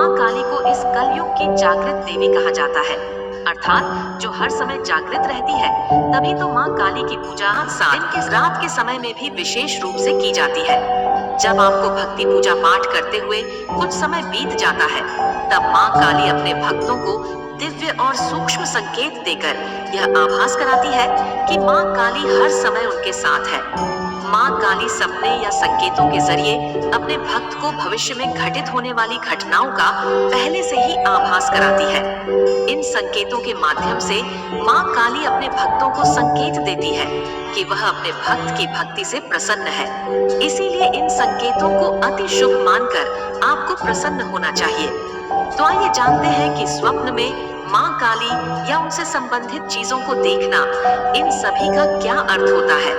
माँ काली को इस कलयुग की जागृत देवी कहा जाता है, अर्थात जो हर समय जागृत रहती है। तभी तो माँ काली की पूजा दिन के रात के समय में भी विशेष रूप से की जाती है। जब आपको भक्ति पूजा पाठ करते हुए कुछ समय बीत जाता है, तब माँ काली अपने भक्तों को दिव्य और सूक्ष्म संकेत देकर यह आभास कराती है कि माँ काली हर समय उनके साथ है। माँ काली सपने या संकेतों के जरिए अपने भक्त को भविष्य में घटित होने वाली घटनाओं का पहले से ही आभास कराती है। इन संकेतों के माध्यम से माँ काली अपने भक्तों को संकेत देती है कि वह अपने भक्त की भक्ति से प्रसन्न है। इसीलिए इन संकेतों को अति शुभ मानकर आपको प्रसन्न होना चाहिए। तो आइए जानते हैं कि स्वप्न में माँ काली या उनसे संबंधित चीजों को देखना, इन सभी का क्या अर्थ होता है।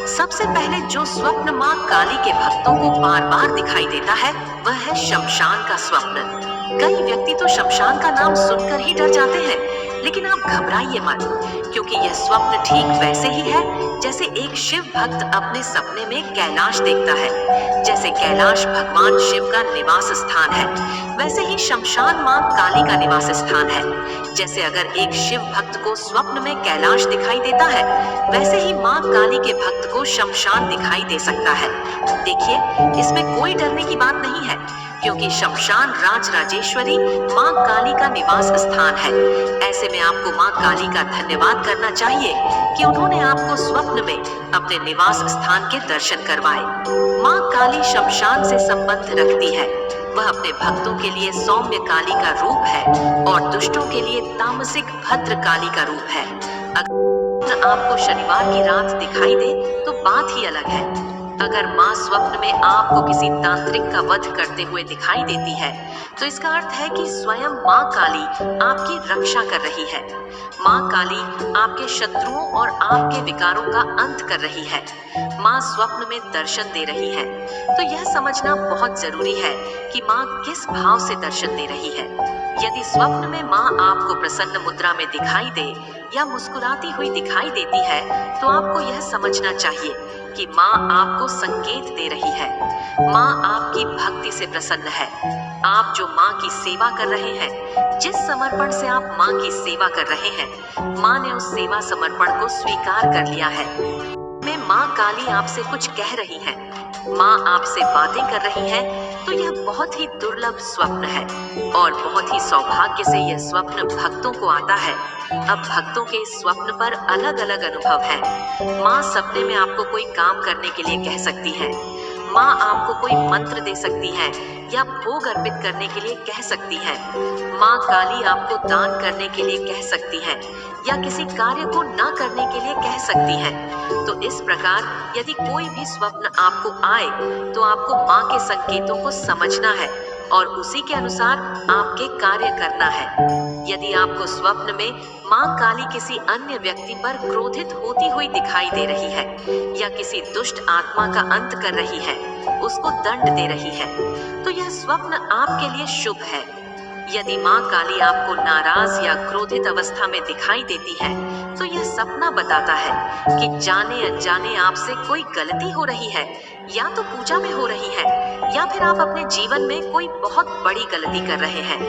सबसे पहले जो स्वप्न माँ काली के भक्तों को बार बार दिखाई देता है, वह है शमशान का स्वप्न। कई व्यक्ति तो शमशान का नाम सुनकर ही डर जाते हैं, लेकिन आप घबराइए मत, क्योंकि यह स्वप्न ठीक वैसे ही है जैसे एक शिव भक्त अपने सपने में कैलाश देखता है। जैसे कैलाश भगवान शिव का निवास स्थान है, वैसे ही शमशान माँ काली का निवास स्थान है। जैसे अगर एक शिव भक्त को स्वप्न में कैलाश दिखाई देता है, वैसे ही माँ काली के भक्त को शमशान दिखाई दे सकता है। देखिए, इसमें कोई डरने की बात नहीं है, क्योंकि शमशान राज राजेश्वरी माँ काली का निवास स्थान है। ऐसे में आपको माँ काली का धन्यवाद करना चाहिए कि उन्होंने आपको स्वप्न में अपने निवास स्थान के दर्शन करवाए। माँ काली शमशान से संबंध रखती है। वह अपने भक्तों के लिए सौम्य काली का रूप है और दुष्टों के लिए तामसिक भद्र काली का रूप है। अगर आपको शनिवार की रात दिखाई दे तो बात ही अलग है। अगर माँ स्वप्न में आपको किसी तांत्रिक का वध करते हुए दिखाई देती है, तो इसका अर्थ है कि स्वयं माँ काली आपकी रक्षा कर रही है। माँ काली आपके शत्रुओं और आपके विकारों का अंत कर रही है। माँ स्वप्न में दर्शन दे रही है, तो यह समझना बहुत जरूरी है कि माँ किस भाव से दर्शन दे रही है। यदि स्वप्न में माँ आपको प्रसन्न मुद्रा में दिखाई दे या मुस्कुराती हुई दिखाई देती है, तो आपको यह समझना चाहिए कि माँ आपको संकेत दे रही है। माँ आपकी भक्ति से प्रसन्न है। आप जो माँ की सेवा कर रहे हैं, जिस समर्पण से आप माँ की सेवा कर रहे हैं, माँ ने उस सेवा समर्पण को स्वीकार कर लिया है। में माँ काली आपसे कुछ कह रही है, माँ आपसे बातें कर रही है, तो यह बहुत ही दुर्लभ स्वप्न है और बहुत ही सौभाग्य से यह स्वप्न भक्तों को आता है। अब भक्तों के इस स्वप्न पर अलग अलग अनुभव है। माँ सपने में आपको कोई काम करने के लिए कह सकती है, माँ आपको कोई मंत्र दे सकती है या भोग अर्पित करने के लिए कह सकती है। माँ काली आपको दान करने के लिए कह सकती है या किसी कार्य को न करने के लिए कह सकती है। तो इस प्रकार यदि कोई भी स्वप्न आपको आए, तो आपको माँ के संकेतों को समझना है और उसी के अनुसार आपके कार्य करना है। यदि आपको स्वप्न में माँ काली किसी अन्य व्यक्ति पर क्रोधित होती हुई दिखाई दे रही है या किसी दुष्ट आत्मा का अंत कर रही है, उसको दंड दे रही है, तो यह स्वप्न आपके लिए शुभ है। यदि माँ काली आपको नाराज या क्रोधित अवस्था में दिखाई देती है, तो यह सपना बताता है कि जाने अनजाने आपसे कोई गलती हो रही है, या तो पूजा में हो रही है या फिर आप अपने जीवन में कोई बहुत बड़ी गलती कर रहे हैं।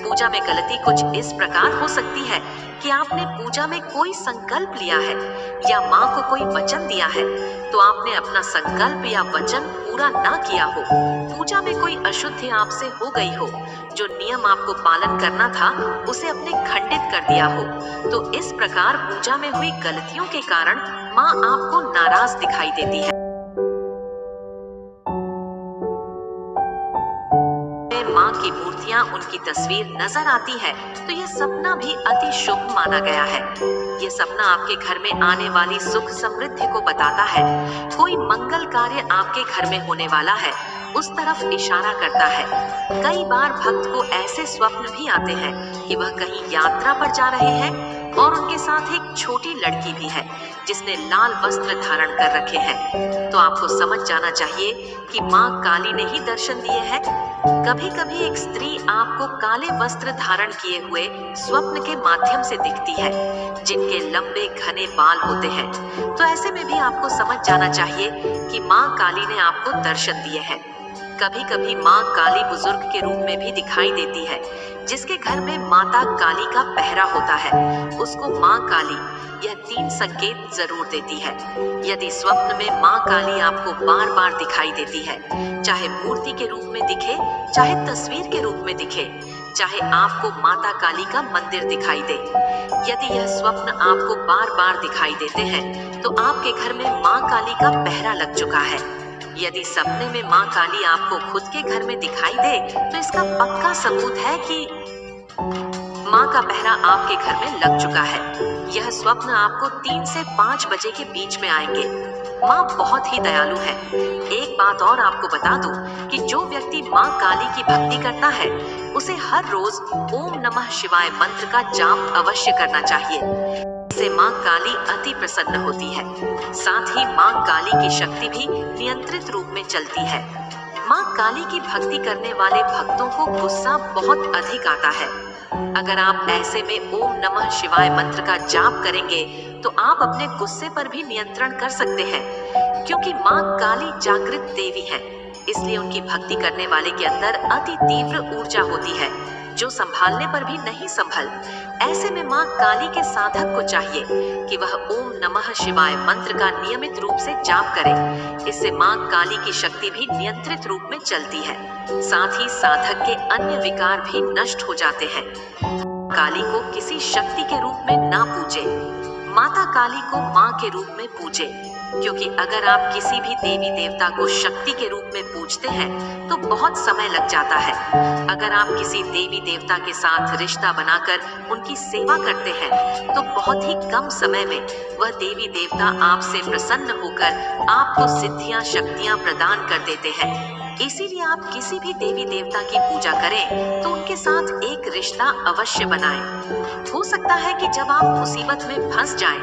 पूजा में गलती कुछ इस प्रकार हो सकती है कि आपने पूजा में कोई संकल्प लिया है या माँ को कोई वचन दिया है, तो आपने अपना संकल्प या वचन पूरा ना किया हो। पूजा में कोई अशुद्धि आपसे हो गई हो, जो नियम आपको पालन करना था उसे अपने खंडित कर दिया हो। तो इस प्रकार पूजा में हुई गलतियों के कारण माँ आपको नाराज दिखाई देती है। माँ की मूर्तियाँ, उनकी तस्वीर नजर आती है, तो यह सपना भी अति शुभ माना गया है। ये सपना आपके घर में आने वाली सुख समृद्धि को बताता है। कोई मंगल कार्य आपके घर में होने वाला है, उस तरफ इशारा करता है। कई बार भक्त को ऐसे स्वप्न भी आते हैं कि वह कहीं यात्रा पर जा रहे हैं और उनके साथ एक छोटी लड़की भी है जिसने लाल वस्त्र धारण कर रखे हैं। तो आपको समझ जाना चाहिए कि माँ काली ने ही दर्शन दिए हैं। कभी कभी एक स्त्री आपको काले वस्त्र धारण किए हुए स्वप्न के माध्यम से दिखती है, जिनके लंबे घने बाल होते हैं। तो ऐसे में भी आपको समझ जाना चाहिए कि माँ काली ने आपको दर्शन दिए हैं। कभी कभी माँ काली बुजुर्ग के रूप में भी दिखाई देती है। जिसके घर में माता काली का पहरा होता है, उसको माँ काली यह 3 संकेत जरूर देती है। यदि स्वप्न में माँ काली आपको बार बार दिखाई देती है, चाहे मूर्ति के रूप में दिखे, चाहे तस्वीर के रूप में दिखे, चाहे आपको माता काली का मंदिर दिखाई दे, यदि यह स्वप्न आपको बार बार दिखाई देते हैं तो आपके घर में माँ काली का पहरा लग चुका है। यदि सपने में माँ काली आपको खुद के घर में दिखाई दे तो इसका पक्का सबूत है कि माँ का पहरा आपके घर में लग चुका है। यह स्वप्न आपको 3 से 5 बजे के बीच में आएंगे। माँ बहुत ही दयालु है। एक बात और आपको बता दूं कि जो व्यक्ति माँ काली की भक्ति करता है उसे हर रोज ओम नमः शिवाय मंत्र का जाप अवश्य करना चाहिए। इससे माँ काली अति प्रसन्न होती है। साथ ही माँ काली की शक्ति भी नियंत्रित रूप में चलती है। माँ काली की भक्ति करने वाले भक्तों को गुस्सा बहुत अधिक आता है। अगर आप ऐसे में ओम नमः शिवाय मंत्र का जाप करेंगे तो आप अपने गुस्से पर भी नियंत्रण कर सकते हैं। क्योंकि माँ काली जागृत देवी है, इसलिए उनकी भक्ति करने वाले के अंदर अति तीव्र ऊर्जा होती है जो संभालने पर भी नहीं संभल। ऐसे में माँ काली के साधक को चाहिए कि वह ओम नमः शिवाय मंत्र का नियमित रूप से जाप करे। इससे माँ काली की शक्ति भी नियंत्रित रूप में चलती है। साथ ही साधक के अन्य विकार भी नष्ट हो जाते हैं। काली को किसी शक्ति के रूप में ना पूजे, माता काली को माँ के रूप में पूजे। क्योंकि अगर आप किसी भी देवी देवता को शक्ति के रूप में पूजते हैं तो बहुत समय लग जाता है। अगर आप किसी देवी देवता के साथ रिश्ता बनाकर उनकी सेवा करते हैं तो बहुत ही कम समय में वह देवी देवता आपसे प्रसन्न होकर आपको सिद्धियां शक्तियां प्रदान कर देते हैं। इसीलिए आप किसी भी देवी देवता की पूजा करें तो उनके साथ एक रिश्ता अवश्य बनाएं। हो सकता है कि जब आप मुसीबत में फंस जाएं,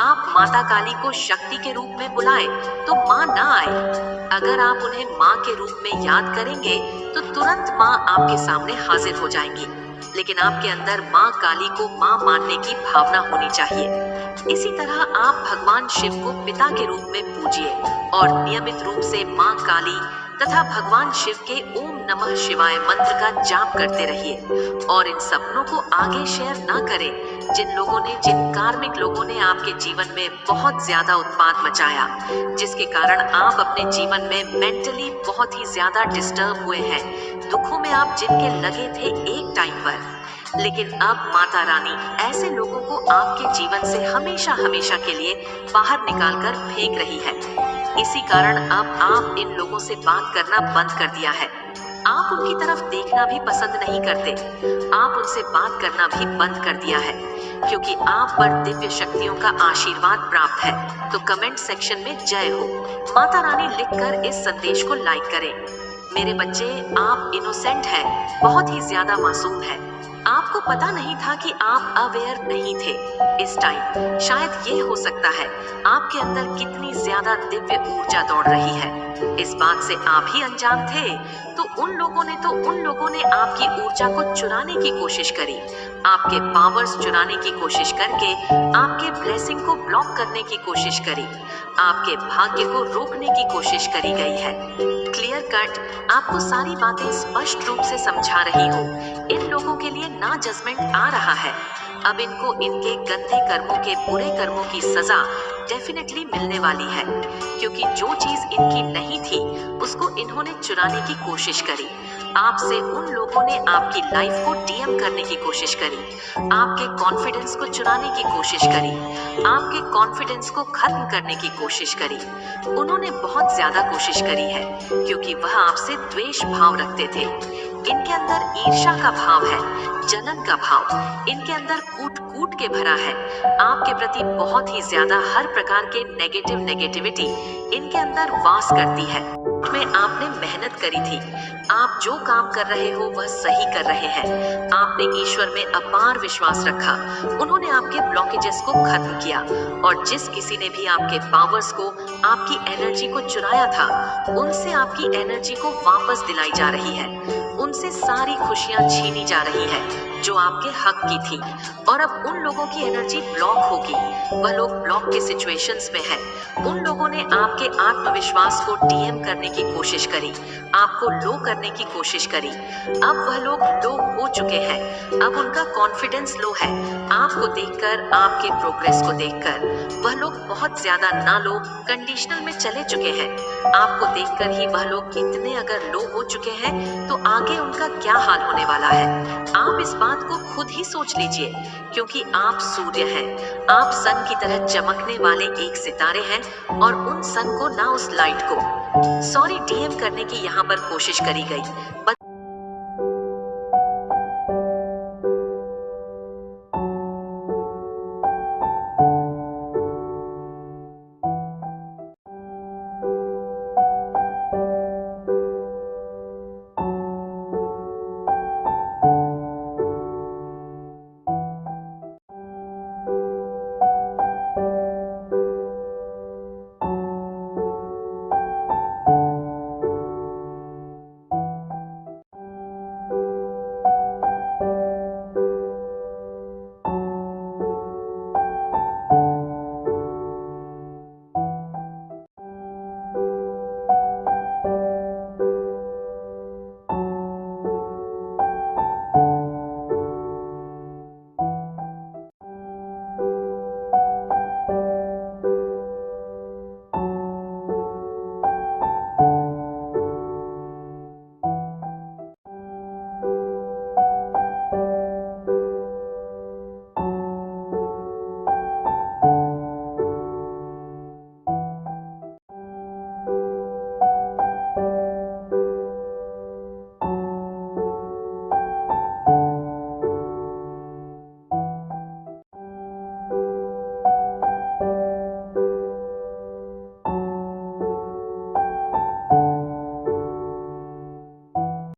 आप माता काली को शक्ति के रूप में बुलाएं तो माँ ना आए। अगर आप उन्हें माँ के रूप में याद करेंगे तो तुरंत माँ आपके सामने हाजिर हो जाएंगी। लेकिन आपके अंदर माँ काली को माँ मानने की भावना होनी चाहिए। इसी तरह आप भगवान शिव को पिता के रूप में पूजिए और नियमित रूप से माँ काली तथा भगवान शिव के ओम नमः शिवाय मंत्र का जाप करते रहिए। और इन सपनों को आगे शेयर ना करें जिन कार्मिक लोगों ने आपके जीवन में बहुत ज्यादा उत्पात मचाया, जिसके कारण आप अपने जीवन में मेंटली बहुत ही ज्यादा डिस्टर्ब हुए हैं। दुखों में आप जिनके लगे थे एक टाइम पर, लेकिन अब माता रानी ऐसे लोगों को आपके जीवन से हमेशा हमेशा के लिए बाहर निकालकर फेंक रही है। इसी कारण अब आप इन लोगों से बात करना बंद कर दिया है। आप उनकी तरफ देखना भी पसंद नहीं करते। आप उनसे बात करना भी बंद कर दिया है क्योंकि आप पर दिव्य शक्तियों का आशीर्वाद प्राप्त है। तो कमेंट सेक्शन में जय हो माता रानी लिखकर इस संदेश को लाइक करें। मेरे बच्चे, आप इनोसेंट हैं, बहुत ही ज्यादा मासूम हैं। आपको पता नहीं था कि आप अवेयर नहीं थे इस टाइम। शायद ये हो सकता है आपके अंदर कितनी ज्यादा दिव्य ऊर्जा दौड़ रही है। इस बात से आप ही अनजान थे तो उन लोगों ने आपकी ऊर्जा को चुराने की कोशिश करी। आपके पावर्स चुराने की कोशिश करके आपके ब्लेसिंग को ब्लॉक करने की कोशिश करी। आपके भाग्य को रोकने की कोशिश करी गई है। क्लियर कट आपको सारी बातें स्पष्ट रूप से समझा रही हूँ। इन लोगों के लिए ना जजमेंट आ रहा है। अब इनको इनके गंदे कर्मों के बुरे कर्मों की सजा डेफिनेटली मिलने वाली है। क्योंकि जो चीज इनकी नहीं थी उसको इन्होंने चुराने की कोशिश करी। आपसे उन लोगों ने आपकी लाइफ को डीएम करने की कोशिश करी, आपके कॉन्फिडेंस को चुराने की कोशिश करी, आपके कॉन्फिडेंस को खत्म करने की कोशिश करी। उन्होंने बहुत ज्यादा कोशिश करी है क्योंकि वह आपसे द्वेष भाव रखते थे। इनके अंदर ईर्ष्या का भाव है, जलन का भाव इनके अंदर कूट कूट के भरा है। आपके प्रति बहुत ही ज्यादा हर प्रकार के नेगेटिविटी इनके अंदर वास करती है। में आपने मेहनत करी थी, आप जो काम कर रहे हो वह सही कर रहे हैं। आपने ईश्वर में अपार विश्वास रखा, उन्होंने आपके ब्लॉकेजेस को खत्म किया। और जिस किसी ने भी आपके पावर्स को, आपकी एनर्जी को चुराया था, उनसे आपकी एनर्जी को वापस दिलाई जा रही है। उनसे सारी खुशियां छीनी जा रही है। जो आपके हक की थी, और अब उन लोगों की एनर्जी ब्लॉक होगी। वह लोग ब्लॉक के सिचुएशंस में हैं। उन लोगों ने आपके आत्मविश्वास को डीएम करने की कोशिश करी, आपको लो करने की कोशिश करी। अब वह लोग लो हो चुके हैं। अब उनका कॉन्फिडेंस लो है। आपको देखकर, आपके प्रोग्रेस को देखकर वह लोग बहुत ज्यादा ना लो कंडीशनल में चले चुके हैं। आपको देखकर ही वह लोग इतने अगर लो हो चुके हैं तो आगे उनका क्या हाल होने वाला है। आप इस बात को खुद ही सोच लीजिए, क्योंकि आप सूर्य हैं। आप सन की तरह चमकने वाले एक सितारे हैं, और उन सन को ना उस लाइट को सॉरी डीएम करने की यहाँ पर कोशिश करी गई।